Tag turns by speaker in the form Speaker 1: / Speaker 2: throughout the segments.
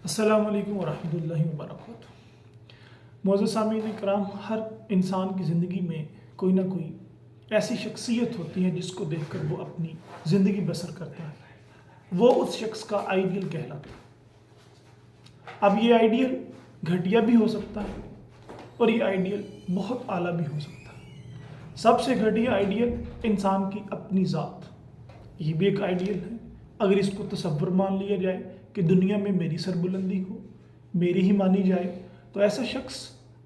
Speaker 1: السلام علیکم ورحمۃ اللہ وبرکاتہ۔ معزز سامعین کرام، ہر انسان کی زندگی میں کوئی نہ کوئی ایسی شخصیت ہوتی ہے جس کو دیکھ کر وہ اپنی زندگی بسر کرتا ہے، وہ اس شخص کا آئیڈیل کہلاتا ہے۔ اب یہ آئیڈیل گھٹیا بھی ہو سکتا ہے اور یہ آئیڈیل بہت اعلیٰ بھی ہو سکتا ہے۔ سب سے گھٹیا آئیڈیل انسان کی اپنی ذات، یہ بھی ایک آئیڈیل ہے۔ اگر اس کو تصور مان لیا جائے کہ دنیا میں میری سربلندی ہو، میری ہی مانی جائے، تو ایسا شخص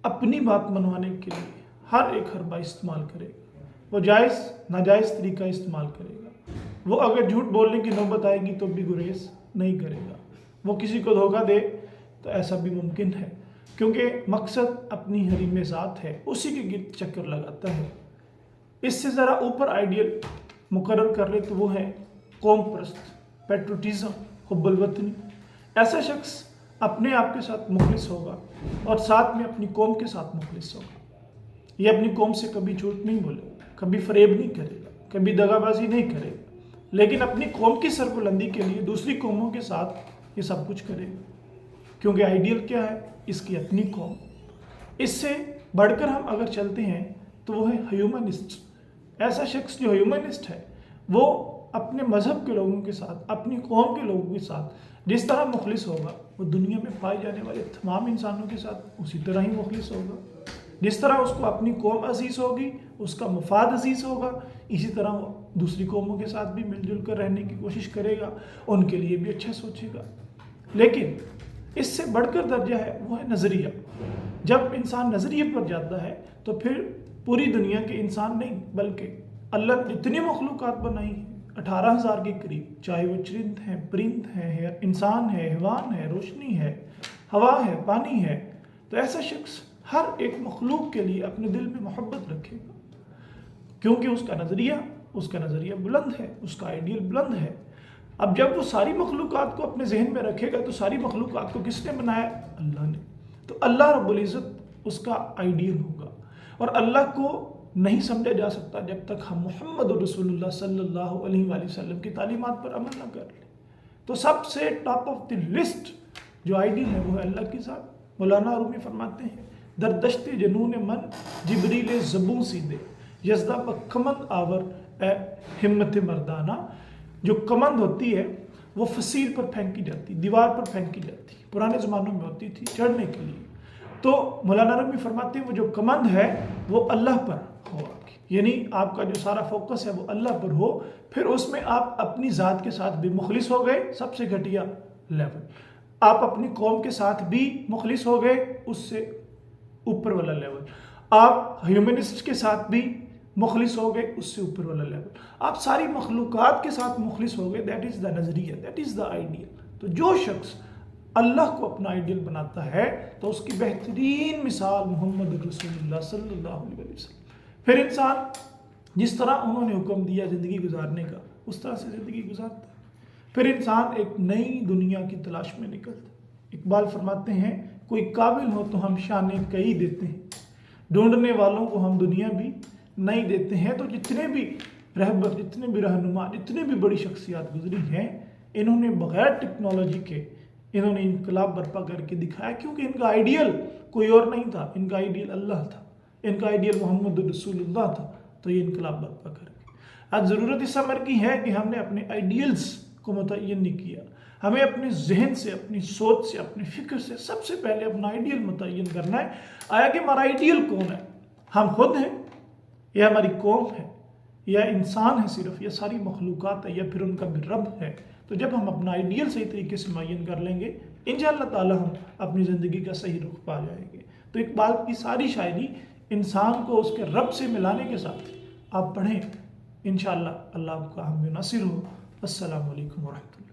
Speaker 1: اپنی بات منوانے کے لیے ہر ایک حربہ استعمال کرے گا۔ وہ جائز ناجائز طریقہ استعمال کرے گا۔ وہ اگر جھوٹ بولنے کی نوبت آئے گی تو بھی گریز نہیں کرے گا۔ وہ کسی کو دھوکہ دے تو ایسا بھی ممکن ہے، کیونکہ مقصد اپنی حریم ذات ہے، اسی کے گرد چکر لگاتا ہے۔ اس سے ذرا اوپر آئیڈیل مقرر کر لے تو وہ ہے قوم پرست، پیٹروٹزم، حب الوطنی۔ ایسا شخص اپنے آپ کے ساتھ مخلص ہوگا اور ساتھ میں اپنی قوم کے ساتھ مخلص ہوگا۔ یہ اپنی قوم سے کبھی جھوٹ نہیں بولے گا، کبھی فریب نہیں کرے گا، کبھی دغا بازی نہیں کرے گا، لیکن اپنی قوم کی سربلندی کے لیے دوسری قوموں کے ساتھ یہ سب کچھ کرے گا، کیونکہ آئیڈیل کیا ہے؟ اس کی اپنی قوم۔ اس سے بڑھ کر ہم اگر چلتے ہیں تو وہ ہے ہیومنسٹ۔ ایسا شخص جو ہیومنسٹ ہے وہ اپنے مذہب کے لوگوں کے ساتھ، اپنی قوم کے لوگوں کے ساتھ جس طرح مخلص ہوگا، وہ دنیا میں پائے جانے والے تمام انسانوں کے ساتھ اسی طرح ہی مخلص ہوگا۔ جس طرح اس کو اپنی قوم عزیز ہوگی، اس کا مفاد عزیز ہوگا، اسی طرح وہ دوسری قوموں کے ساتھ بھی مل جل کر رہنے کی کوشش کرے گا، ان کے لیے بھی اچھا سوچے گا۔ لیکن اس سے بڑھ کر درجہ ہے وہ ہے نظریہ۔ جب انسان نظریے پر جاتا ہے تو پھر پوری دنیا کے انسان نہیں، بلکہ اللہ نے جتنی مخلوقات بنائی ہیں 18,000 کے قریب، چاہے وہ چرند ہیں، پرند ہیں، انسان ہے، حیوان ہے، روشنی ہے، ہوا ہے، پانی ہے، تو ایسا شخص ہر ایک مخلوق کے لیے اپنے دل میں محبت رکھے گا، کیونکہ اس کا نظریہ بلند ہے، اس کا آئیڈیل بلند ہے۔ اب جب وہ ساری مخلوقات کو اپنے ذہن میں رکھے گا تو ساری مخلوقات کو کس نے بنایا؟ اللہ نے۔ تو اللہ رب العزت اس کا آئیڈیل ہوگا، اور اللہ کو نہیں سمجھا جا سکتا جب تک ہم محمد رسول اللہ صلی اللہ علیہ وآلہ وسلم کی تعلیمات پر عمل نہ کر لیں۔ تو سب سے ٹاپ آف دی لسٹ جو آئیڈیل ہے وہ ہے اللہ کی ذات۔ مولانا رومی فرماتے ہیں، در دشت جنون من جبریل زبوں سیدھے یزدہ بکمند آور اے ہمت مردانہ۔ جو کمند ہوتی ہے وہ فصیل پر پھینکی جاتی، دیوار پر پھینکی جاتی، پرانے زمانوں میں ہوتی تھی چڑھنے کے لیے۔ تو مولانا رومی فرماتے ہیں وہ جو کمند ہے وہ اللہ پر ہو، یعنی آپ کا جو سارا فوکس ہے وہ اللہ پر ہو، پھر اس میں آپ اپنی ذات کے ساتھ بھی مخلص ہو گئے، سب سے گھٹیا لیول۔ آپ اپنی قوم کے ساتھ بھی مخلص ہو گئے، اس سے اوپر والا لیول۔ آپ ہیومنسٹ کے ساتھ بھی مخلص ہو گئے، اس سے اوپر والا لیول۔ آپ ساری مخلوقات کے ساتھ مخلص ہو گئے، دیٹ از دا نظریہ، دیٹ از دا آئیڈیل۔ تو جو شخص اللہ کو اپنا آئیڈیل بناتا ہے تو اس کی بہترین مثال محمد رسول اللہ صلی اللہ علیہ وسلم۔ پھر انسان جس طرح انہوں نے حکم دیا زندگی گزارنے کا، اس طرح سے زندگی گزارتا ہے۔ پھر انسان ایک نئی دنیا کی تلاش میں نکلتا ہے۔ اقبال فرماتے ہیں، کوئی قابل ہو تو ہم شانے کئی دیتے ہیں، ڈھونڈنے والوں کو ہم دنیا بھی نہیں دیتے ہیں۔ تو جتنے بھی رہبر، جتنے بھی رہنما، جتنے بھی بڑی شخصیات گزری ہیں، انہوں نے بغیر ٹیکنالوجی کے انہوں نے انقلاب برپا کر کے دکھایا، کیونکہ ان کا آئیڈیل کوئی اور نہیں تھا، ان کا آئیڈیل اللہ تھا، ان کا آئیڈیل محمد رسول اللہ تھا، تو یہ انقلاب برپا کر کے۔ آج ضرورت اس امر کی ہے کہ ہم نے اپنے آئیڈیلز کو متعین نہیں کیا۔ ہمیں اپنے ذہن سے، اپنی سوچ سے، اپنی فکر سے سب سے پہلے اپنا آئیڈیل متعین کرنا ہے۔ آیا کہ ہمارا آئیڈیل کون ہے؟ ہم خود ہیں، یا ہماری قوم ہے، یا انسان ہے صرف، یا ساری مخلوقات ہے، یا پھر ان کا بھی رب ہے؟ تو جب ہم اپنا آئیڈیل صحیح طریقے سے معین کر لیں گے، انشاءاللہ تعالی ہم اپنی زندگی کا صحیح رخ پا جائیں گے۔ تو اقبال کی ساری شاعری انسان کو اس کے رب سے ملانے کے ساتھ آپ پڑھیں، انشاءاللہ اللہ آپ کا ہم ناصر ہو۔ السلام علیکم ورحمۃ اللہ۔